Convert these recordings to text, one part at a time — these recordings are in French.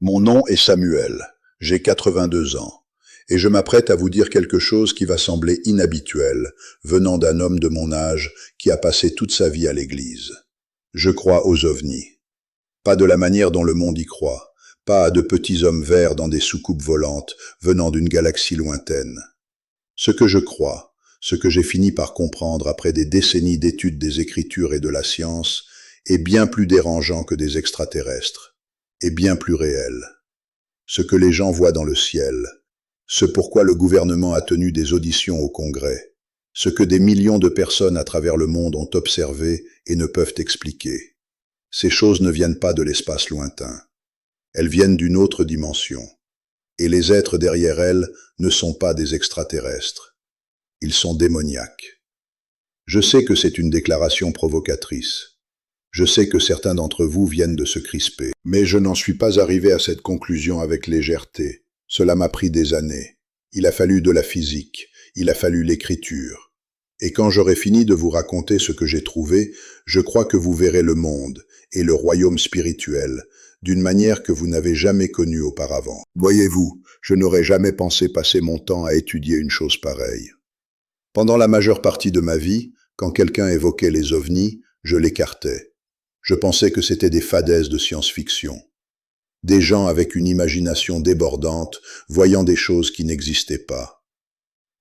Mon nom est Samuel, j'ai 82 ans, et je m'apprête à vous dire quelque chose qui va sembler inhabituel, venant d'un homme de mon âge qui a passé toute sa vie à l'église. Je crois aux ovnis. Pas de la manière dont le monde y croit, pas à de petits hommes verts dans des soucoupes volantes venant d'une galaxie lointaine. Ce que je crois, ce que j'ai fini par comprendre après des décennies d'études des Écritures et de la science, est bien plus dérangeant que des extraterrestres, et bien plus réel. Ce que les gens voient dans le ciel, ce pourquoi le gouvernement a tenu des auditions au Congrès, ce que des millions de personnes à travers le monde ont observé et ne peuvent expliquer. Ces choses ne viennent pas de l'espace lointain. Elles viennent d'une autre dimension. Et les êtres derrière elles ne sont pas des extraterrestres. Ils sont démoniaques. Je sais que c'est une déclaration provocatrice. Je sais que certains d'entre vous viennent de se crisper, mais je n'en suis pas arrivé à cette conclusion avec légèreté. Cela m'a pris des années. Il a fallu de la physique, il a fallu l'écriture. Et quand j'aurai fini de vous raconter ce que j'ai trouvé, je crois que vous verrez le monde et le royaume spirituel d'une manière que vous n'avez jamais connue auparavant. Voyez-vous, je n'aurais jamais pensé passer mon temps à étudier une chose pareille. Pendant la majeure partie de ma vie, quand quelqu'un évoquait les ovnis, je l'écartais. Je pensais que c'était des fadaises de science-fiction. Des gens avec une imagination débordante, voyant des choses qui n'existaient pas.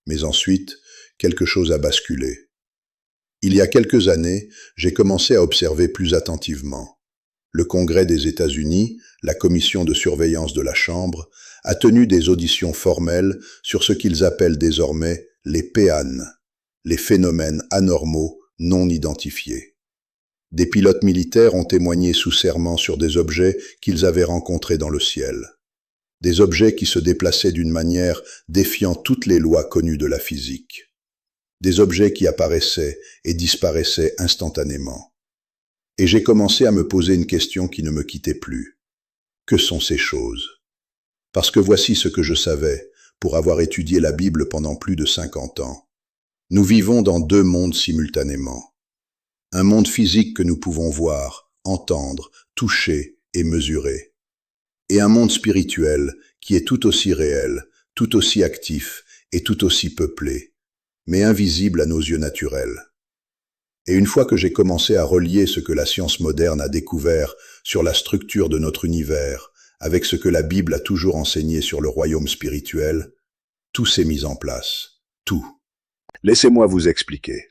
Mais ensuite, quelque chose a basculé. Il y a quelques années, j'ai commencé à observer plus attentivement. Le Congrès des États-Unis, la commission de surveillance de la Chambre, a tenu des auditions formelles sur ce qu'ils appellent désormais les PAN, les phénomènes anormaux non identifiés. Des pilotes militaires ont témoigné sous serment sur des objets qu'ils avaient rencontrés dans le ciel. Des objets qui se déplaçaient d'une manière défiant toutes les lois connues de la physique. Des objets qui apparaissaient et disparaissaient instantanément. Et j'ai commencé à me poser une question qui ne me quittait plus. Que sont ces choses? Parce que voici ce que je savais, pour avoir étudié la Bible pendant plus de 50 ans. Nous vivons dans deux mondes simultanément. Un monde physique que nous pouvons voir, entendre, toucher et mesurer. Et un monde spirituel qui est tout aussi réel, tout aussi actif et tout aussi peuplé, mais invisible à nos yeux naturels. Et une fois que j'ai commencé à relier ce que la science moderne a découvert sur la structure de notre univers avec ce que la Bible a toujours enseigné sur le royaume spirituel, tout s'est mis en place. Tout. Laissez-moi vous expliquer.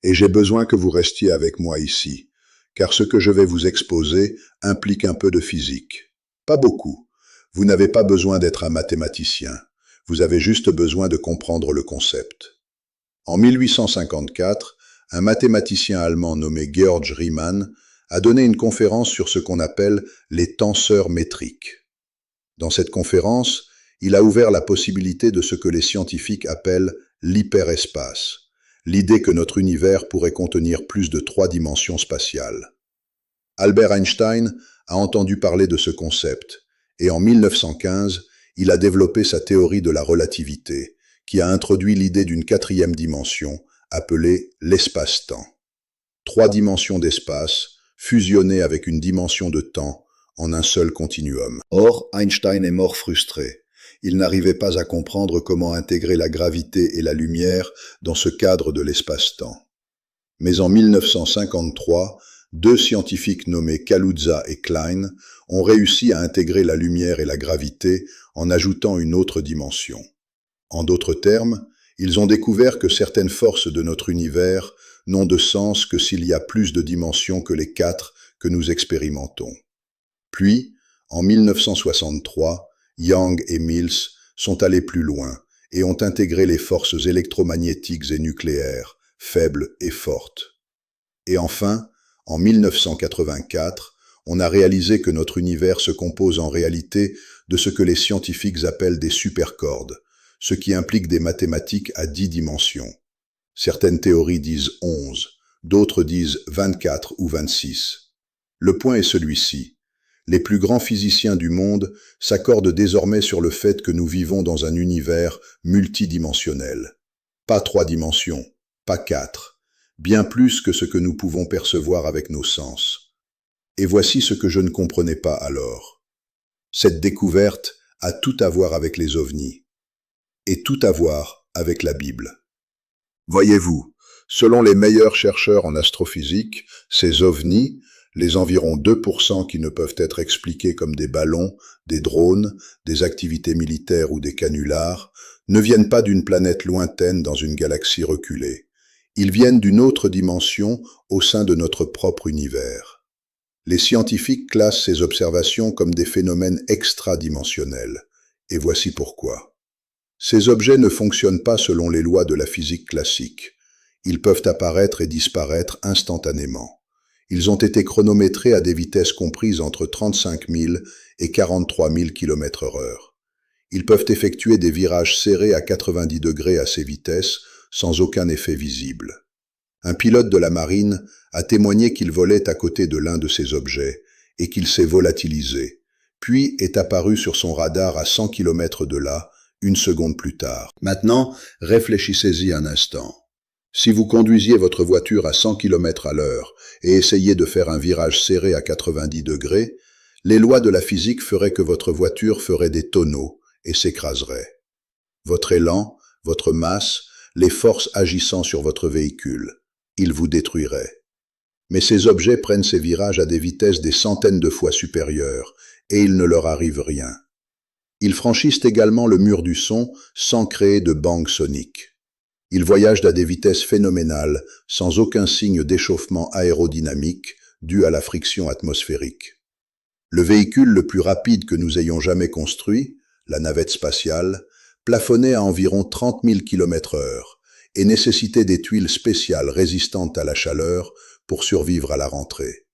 Et j'ai besoin que vous restiez avec moi ici, car ce que je vais vous exposer implique un peu de physique. Pas beaucoup. Vous n'avez pas besoin d'être un mathématicien. Vous avez juste besoin de comprendre le concept. En 1854, un mathématicien allemand nommé Georg Riemann a donné une conférence sur ce qu'on appelle les tenseurs métriques. Dans cette conférence, il a ouvert la possibilité de ce que les scientifiques appellent l'hyperespace, l'idée que notre univers pourrait contenir plus de 3 dimensions spatiales. Albert Einstein a entendu parler de ce concept, et en 1915, il a développé sa théorie de la relativité, qui a introduit l'idée d'une 4e dimension, appelée l'espace-temps. 3 dimensions d'espace, fusionnées avec une dimension de temps en un seul continuum. Or, Einstein est mort frustré. Il n'arrivait pas à comprendre comment intégrer la gravité et la lumière dans ce cadre de l'espace-temps. Mais en 1953, 2 scientifiques nommés Kaluza et Klein ont réussi à intégrer la lumière et la gravité en ajoutant une autre dimension. En d'autres termes, ils ont découvert que certaines forces de notre univers n'ont de sens que s'il y a plus de dimensions que les 4 que nous expérimentons. Puis, en 1963, Young et Mills sont allés plus loin et ont intégré les forces électromagnétiques et nucléaires, faibles et fortes. Et enfin, en 1984, on a réalisé que notre univers se compose en réalité de ce que les scientifiques appellent des supercordes, ce qui implique des mathématiques à 10 dimensions. Certaines théories disent 11, d'autres disent 24 ou 26. Le point est celui-ci. Les plus grands physiciens du monde s'accordent désormais sur le fait que nous vivons dans un univers multidimensionnel. Pas 3 dimensions, pas 4, bien plus que ce que nous pouvons percevoir avec nos sens. Et voici ce que je ne comprenais pas alors. Cette découverte a tout à voir avec les ovnis et tout à voir avec la Bible. Voyez-vous, selon les meilleurs chercheurs en astrophysique, ces ovnis, les environ 2% qui ne peuvent être expliqués comme des ballons, des drones, des activités militaires ou des canulars, ne viennent pas d'une planète lointaine dans une galaxie reculée. Ils viennent d'une autre dimension au sein de notre propre univers. Les scientifiques classent ces observations comme des phénomènes extradimensionnels. Et voici pourquoi. Ces objets ne fonctionnent pas selon les lois de la physique classique. Ils peuvent apparaître et disparaître instantanément. Ils ont été chronométrés à des vitesses comprises entre 35 000 et 43 000 km/h. Ils peuvent effectuer des virages serrés à 90 degrés à ces vitesses sans aucun effet visible. Un pilote de la marine a témoigné qu'il volait à côté de l'un de ces objets et qu'il s'est volatilisé, puis est apparu sur son radar à 100 km de là, une seconde plus tard. Maintenant, réfléchissez-y un instant. Si vous conduisiez votre voiture à 100 km à l'heure et essayiez de faire un virage serré à 90 degrés, les lois de la physique feraient que votre voiture ferait des tonneaux et s'écraserait. Votre élan, votre masse, les forces agissant sur votre véhicule, ils vous détruiraient. Mais ces objets prennent ces virages à des vitesses des centaines de fois supérieures et il ne leur arrive rien. Ils franchissent également le mur du son sans créer de bang sonique. Ils voyagent à des vitesses phénoménales, sans aucun signe d'échauffement aérodynamique dû à la friction atmosphérique. Le véhicule le plus rapide que nous ayons jamais construit, la navette spatiale, plafonnait à environ 30 000 km/h et nécessitait des tuiles spéciales résistantes à la chaleur pour survivre à la rentrée.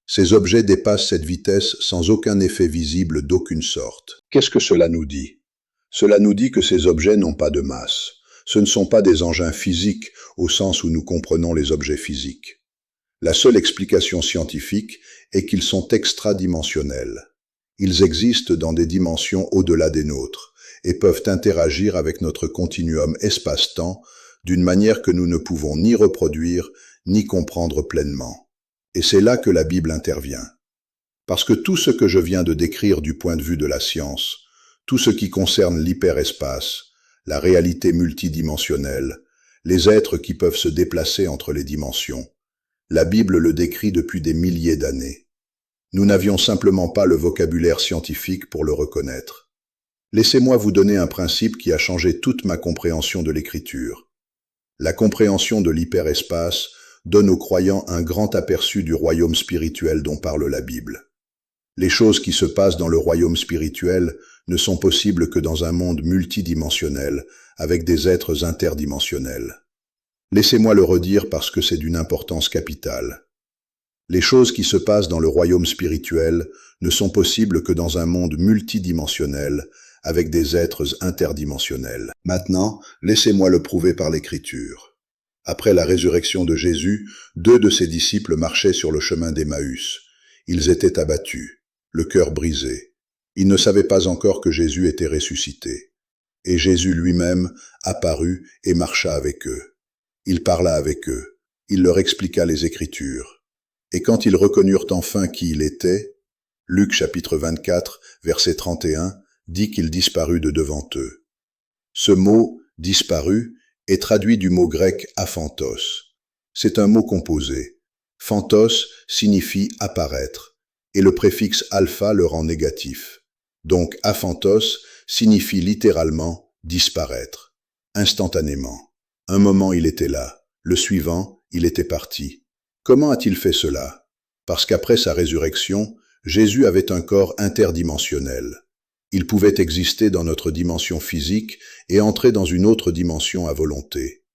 Ces objets dépassent cette vitesse sans aucun effet visible d'aucune sorte. Qu'est-ce que cela nous dit? Cela nous dit que ces objets n'ont pas de masse. Ce ne sont pas des engins physiques au sens où nous comprenons les objets physiques. La seule explication scientifique est qu'ils sont extradimensionnels. Ils existent dans des dimensions au-delà des nôtres et peuvent interagir avec notre continuum espace-temps d'une manière que nous ne pouvons ni reproduire ni comprendre pleinement. Et c'est là que la Bible intervient. Parce que tout ce que je viens de décrire du point de vue de la science, tout ce qui concerne l'hyperespace, la réalité multidimensionnelle, les êtres qui peuvent se déplacer entre les dimensions, la Bible le décrit depuis des milliers d'années. Nous n'avions simplement pas le vocabulaire scientifique pour le reconnaître. Laissez-moi vous donner un principe qui a changé toute ma compréhension de l'écriture. La compréhension de l'hyperespace donne aux croyants un grand aperçu du royaume spirituel dont parle la Bible. Les choses qui se passent dans le royaume spirituel ne sont possibles que dans un monde multidimensionnel, avec des êtres interdimensionnels. Laissez-moi le redire parce que c'est d'une importance capitale. Les choses qui se passent dans le royaume spirituel ne sont possibles que dans un monde multidimensionnel, avec des êtres interdimensionnels. Maintenant, laissez-moi le prouver par l'Écriture. Après la résurrection de Jésus, 2 de ses disciples marchaient sur le chemin d'Emmaüs. Ils étaient abattus, le cœur brisé. Ils ne savaient pas encore que Jésus était ressuscité. Et Jésus lui-même apparut et marcha avec eux. Il parla avec eux. Il leur expliqua les Écritures. Et quand ils reconnurent enfin qui il était, Luc chapitre 24, verset 31, dit qu'il disparut de devant eux. Ce mot « disparu » est traduit du mot grec « aphantos ». C'est un mot composé. « Phantos » signifie « apparaître » et le préfixe « alpha » le rend négatif. Donc « aphantos » signifie littéralement « disparaître », instantanément. Un moment il était là, le suivant il était parti. Comment a-t-il fait cela? Parce qu'après sa résurrection, Jésus avait un corps interdimensionnel. Il pouvait exister dans notre dimension physique et entrer dans une autre dimension à volonté.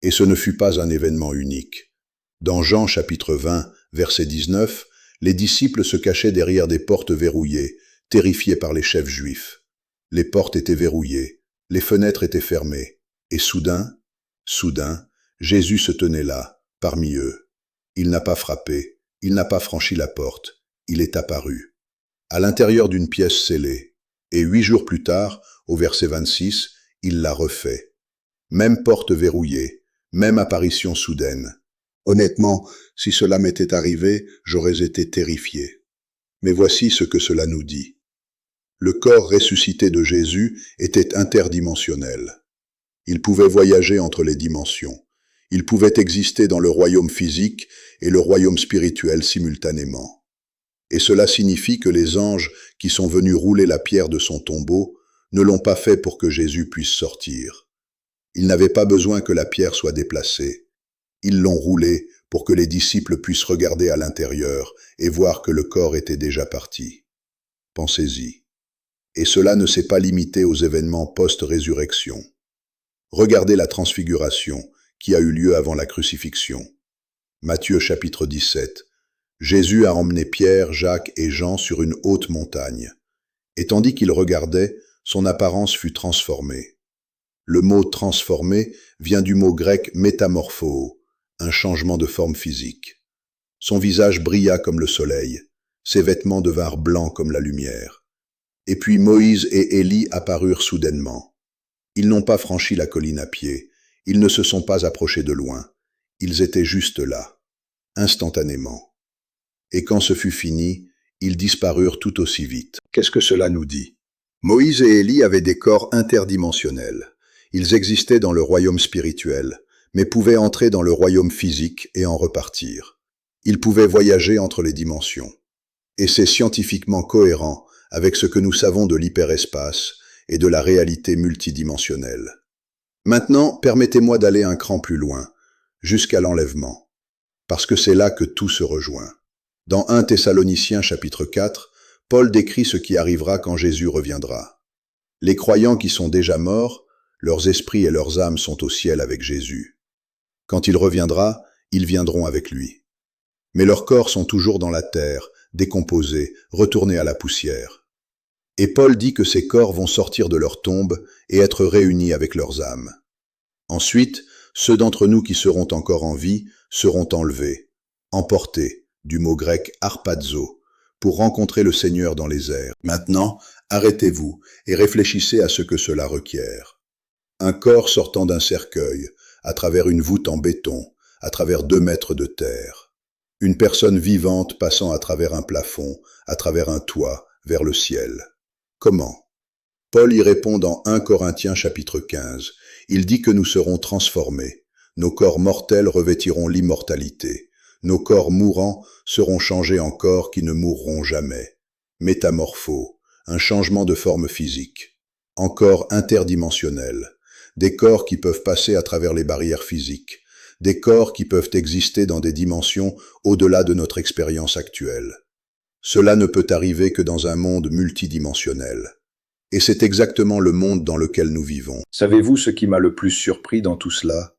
Et ce ne fut pas un événement unique. Dans Jean chapitre 20, verset 19, les disciples se cachaient derrière des portes verrouillées, terrifiés par les chefs juifs. Les portes étaient verrouillées, les fenêtres étaient fermées, et soudain, Jésus se tenait là, parmi eux. Il n'a pas frappé, il n'a pas franchi la porte, il est apparu. À l'intérieur d'une pièce scellée, et 8 jours plus tard, au verset 26, il l'a refait. Même porte verrouillée, même apparition soudaine. Honnêtement, si cela m'était arrivé, j'aurais été terrifié. Mais voici ce que cela nous dit. Le corps ressuscité de Jésus était interdimensionnel. Il pouvait voyager entre les dimensions. Il pouvait exister dans le royaume physique et le royaume spirituel simultanément. Et cela signifie que les anges qui sont venus rouler la pierre de son tombeau ne l'ont pas fait pour que Jésus puisse sortir. Ils n'avaient pas besoin que la pierre soit déplacée. Ils l'ont roulée pour que les disciples puissent regarder à l'intérieur et voir que le corps était déjà parti. Pensez-y. Et cela ne s'est pas limité aux événements post-résurrection. Regardez la transfiguration qui a eu lieu avant la crucifixion. Matthieu chapitre 17. Jésus a emmené Pierre, Jacques et Jean sur une haute montagne. Et tandis qu'ils regardaient, son apparence fut transformée. Le mot « transformé » vient du mot grec « métamorpho », un changement de forme physique. Son visage brilla comme le soleil, ses vêtements devinrent blancs comme la lumière. Et puis Moïse et Élie apparurent soudainement. Ils n'ont pas franchi la colline à pied, ils ne se sont pas approchés de loin, ils étaient juste là, instantanément. Et quand ce fut fini, ils disparurent tout aussi vite. Qu'est-ce que cela nous dit? Moïse et Élie avaient des corps interdimensionnels. Ils existaient dans le royaume spirituel, mais pouvaient entrer dans le royaume physique et en repartir. Ils pouvaient voyager entre les dimensions. Et c'est scientifiquement cohérent avec ce que nous savons de l'hyperespace et de la réalité multidimensionnelle. Maintenant, permettez-moi d'aller un cran plus loin, jusqu'à l'enlèvement, parce que c'est là que tout se rejoint. Dans 1 Thessaloniciens chapitre 4, Paul décrit ce qui arrivera quand Jésus reviendra. Les croyants qui sont déjà morts, leurs esprits et leurs âmes sont au ciel avec Jésus. Quand il reviendra, ils viendront avec lui. Mais leurs corps sont toujours dans la terre, décomposés, retournés à la poussière. Et Paul dit que ces corps vont sortir de leur tombe et être réunis avec leurs âmes. Ensuite, ceux d'entre nous qui seront encore en vie seront enlevés, emportés, du mot grec harpazo, pour rencontrer le Seigneur dans les airs. Maintenant, arrêtez-vous et réfléchissez à ce que cela requiert. Un corps sortant d'un cercueil, à travers une voûte en béton, à travers 2 mètres de terre. Une personne vivante passant à travers un plafond, à travers un toit, vers le ciel. Comment? Paul y répond dans 1 Corinthiens chapitre 15. Il dit que nous serons transformés. Nos corps mortels revêtiront l'immortalité. Nos corps mourants seront changés en corps qui ne mourront jamais. Métamorpho, un changement de forme physique. Encore interdimensionnel. Des corps qui peuvent passer à travers les barrières physiques. Des corps qui peuvent exister dans des dimensions au-delà de notre expérience actuelle. Cela ne peut arriver que dans un monde multidimensionnel. Et c'est exactement le monde dans lequel nous vivons. Savez-vous ce qui m'a le plus surpris dans tout cela?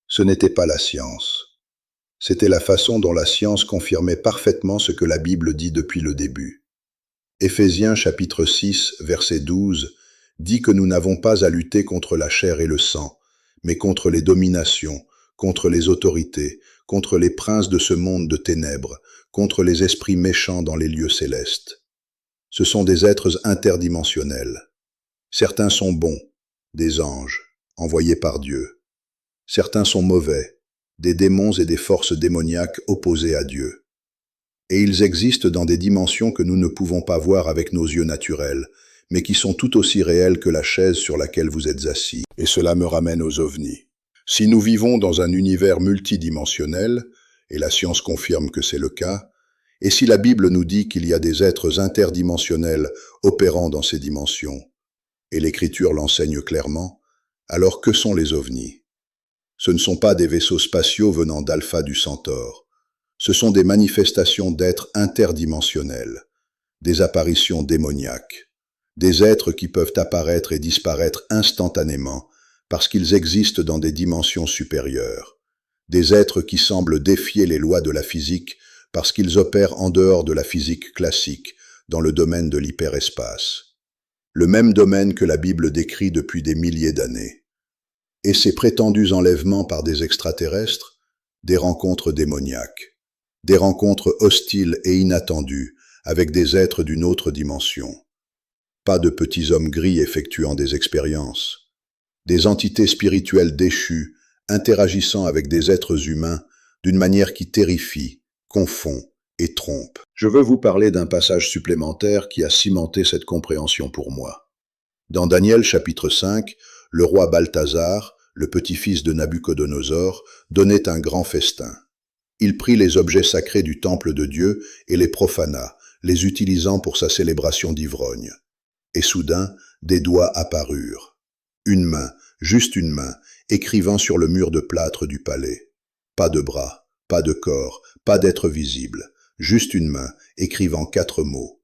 Ce n'était pas la science. C'était la façon dont la science confirmait parfaitement ce que la Bible dit depuis le début. Éphésiens chapitre 6, verset 12, dit que nous n'avons pas à lutter contre la chair et le sang, mais contre les dominations, contre les autorités, contre les princes de ce monde de ténèbres, contre les esprits méchants dans les lieux célestes. Ce sont des êtres interdimensionnels. Certains sont bons, des anges, envoyés par Dieu. Certains sont mauvais, des démons et des forces démoniaques opposées à Dieu. Et ils existent dans des dimensions que nous ne pouvons pas voir avec nos yeux naturels, mais qui sont tout aussi réelles que la chaise sur laquelle vous êtes assis. Et cela me ramène aux ovnis. Si nous vivons dans un univers multidimensionnel, et la science confirme que c'est le cas, et si la Bible nous dit qu'il y a des êtres interdimensionnels opérant dans ces dimensions, et l'Écriture l'enseigne clairement, alors que sont les ovnis? Ce ne sont pas des vaisseaux spatiaux venant d'Alpha du Centaure. Ce sont des manifestations d'êtres interdimensionnels, des apparitions démoniaques, des êtres qui peuvent apparaître et disparaître instantanément parce qu'ils existent dans des dimensions supérieures, des êtres qui semblent défier les lois de la physique parce qu'ils opèrent en dehors de la physique classique, dans le domaine de l'hyperespace. Le même domaine que la Bible décrit depuis des milliers d'années. Et ces prétendus enlèvements par des extraterrestres, des rencontres démoniaques, des rencontres hostiles et inattendues avec des êtres d'une autre dimension. Pas de petits hommes gris effectuant des expériences. Des entités spirituelles déchues, interagissant avec des êtres humains d'une manière qui terrifie, confond et trompe. Je veux vous parler d'un passage supplémentaire qui a cimenté cette compréhension pour moi. Dans Daniel chapitre 5, le roi Balthazar, le petit-fils de Nabuchodonosor, donnait un grand festin. Il prit les objets sacrés du temple de Dieu et les profana, les utilisant pour sa célébration d'ivrogne. Et soudain, des doigts apparurent. Une main, juste une main, écrivant sur le mur de plâtre du palais. Pas de bras, pas de corps, pas d'être visible, juste une main, écrivant 4 mots.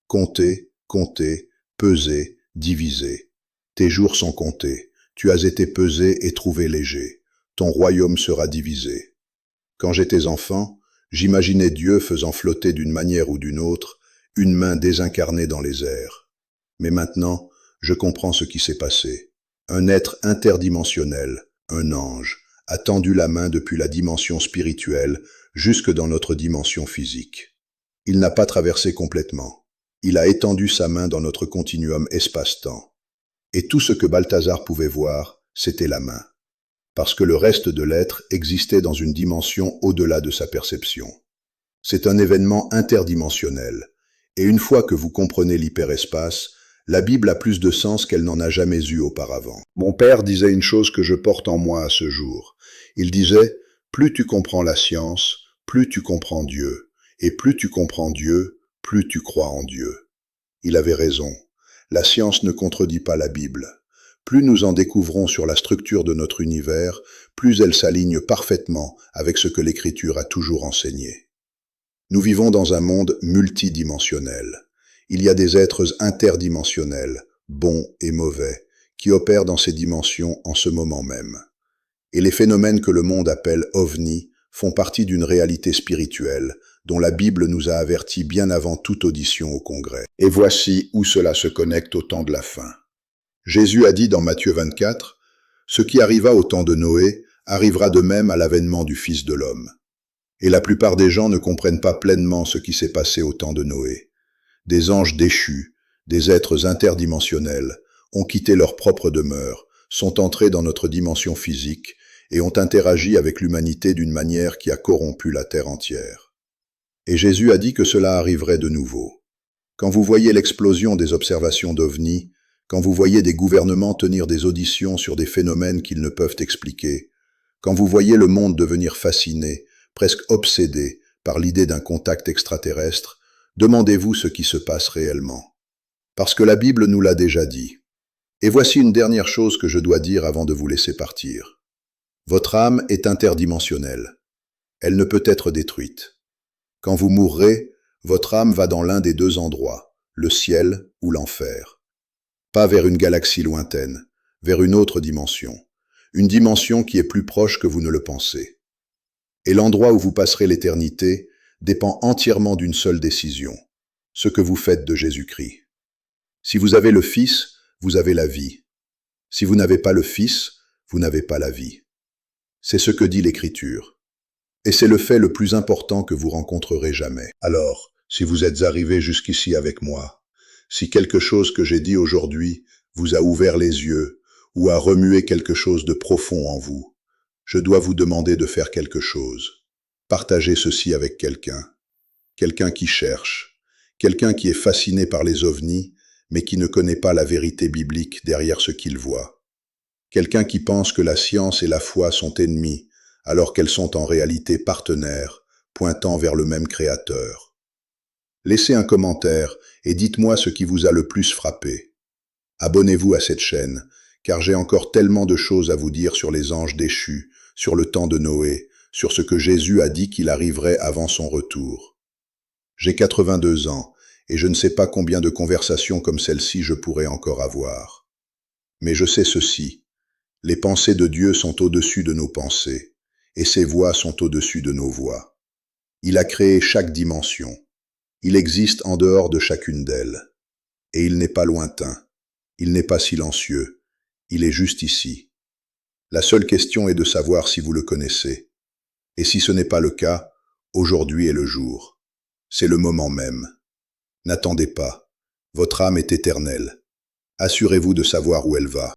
Comptez, comptez, pesez, divisez. Tes jours sont comptés, tu as été pesé et trouvé léger. Ton royaume sera divisé. Quand j'étais enfant, j'imaginais Dieu faisant flotter d'une manière ou d'une autre une main désincarnée dans les airs. Mais maintenant, je comprends ce qui s'est passé. Un être interdimensionnel, un ange, a tendu la main depuis la dimension spirituelle jusque dans notre dimension physique. Il n'a pas traversé complètement. Il a étendu sa main dans notre continuum espace-temps. Et tout ce que Balthazar pouvait voir, c'était la main. Parce que le reste de l'être existait dans une dimension au-delà de sa perception. C'est un événement interdimensionnel, et une fois que vous comprenez l'hyperespace, la Bible a plus de sens qu'elle n'en a jamais eu auparavant. Mon père disait une chose que je porte en moi à ce jour. Il disait, plus tu comprends la science, plus tu comprends Dieu, et plus tu comprends Dieu, plus tu crois en Dieu. Il avait raison. La science ne contredit pas la Bible. Plus nous en découvrons sur la structure de notre univers, plus elle s'aligne parfaitement avec ce que l'Écriture a toujours enseigné. Nous vivons dans un monde multidimensionnel. Il y a des êtres interdimensionnels, bons et mauvais, qui opèrent dans ces dimensions en ce moment même. Et les phénomènes que le monde appelle ovnis font partie d'une réalité spirituelle dont la Bible nous a avertis bien avant toute audition au Congrès. Et voici où cela se connecte au temps de la fin. Jésus a dit dans Matthieu 24, « Ce qui arriva au temps de Noé arrivera de même à l'avènement du Fils de l'homme. » Et la plupart des gens ne comprennent pas pleinement ce qui s'est passé au temps de Noé. Des anges déchus, des êtres interdimensionnels, ont quitté leur propre demeure, sont entrés dans notre dimension physique et ont interagi avec l'humanité d'une manière qui a corrompu la terre entière. Et Jésus a dit que cela arriverait de nouveau. Quand vous voyez l'explosion des observations d'ovnis, quand vous voyez des gouvernements tenir des auditions sur des phénomènes qu'ils ne peuvent expliquer, quand vous voyez le monde devenir fasciné, presque obsédé par l'idée d'un contact extraterrestre, demandez-vous ce qui se passe réellement. Parce que la Bible nous l'a déjà dit. Et voici une dernière chose que je dois dire avant de vous laisser partir. Votre âme est interdimensionnelle. Elle ne peut être détruite. Quand vous mourrez, votre âme va dans l'un des 2 endroits, le ciel ou l'enfer. Pas vers une galaxie lointaine, vers une autre dimension. Une dimension qui est plus proche que vous ne le pensez. Et l'endroit où vous passerez l'éternité dépend entièrement d'une seule décision, ce que vous faites de Jésus-Christ. Si vous avez le Fils, vous avez la vie. Si vous n'avez pas le Fils, vous n'avez pas la vie. C'est ce que dit l'Écriture. Et c'est le fait le plus important que vous rencontrerez jamais. Alors, si vous êtes arrivé jusqu'ici avec moi, si quelque chose que j'ai dit aujourd'hui vous a ouvert les yeux ou a remué quelque chose de profond en vous, je dois vous demander de faire quelque chose. Partagez ceci avec quelqu'un qui cherche, quelqu'un qui est fasciné par les ovnis, mais qui ne connaît pas la vérité biblique derrière ce qu'il voit. Quelqu'un qui pense que la science et la foi sont ennemies, alors qu'elles sont en réalité partenaires, pointant vers le même Créateur. Laissez un commentaire et dites-moi ce qui vous a le plus frappé. Abonnez-vous à cette chaîne, car j'ai encore tellement de choses à vous dire sur les anges déchus, sur le temps de Noé, sur ce que Jésus a dit qu'il arriverait avant son retour. J'ai 82 ans, et je ne sais pas combien de conversations comme celle-ci je pourrais encore avoir. Mais je sais ceci, les pensées de Dieu sont au-dessus de nos pensées, et ses voix sont au-dessus de nos voix. Il a créé chaque dimension. Il existe en dehors de chacune d'elles. Et il n'est pas lointain. Il n'est pas silencieux. Il est juste ici. La seule question est de savoir si vous le connaissez. Et si ce n'est pas le cas, aujourd'hui est le jour. C'est le moment même. N'attendez pas. Votre âme est éternelle. Assurez-vous de savoir où elle va.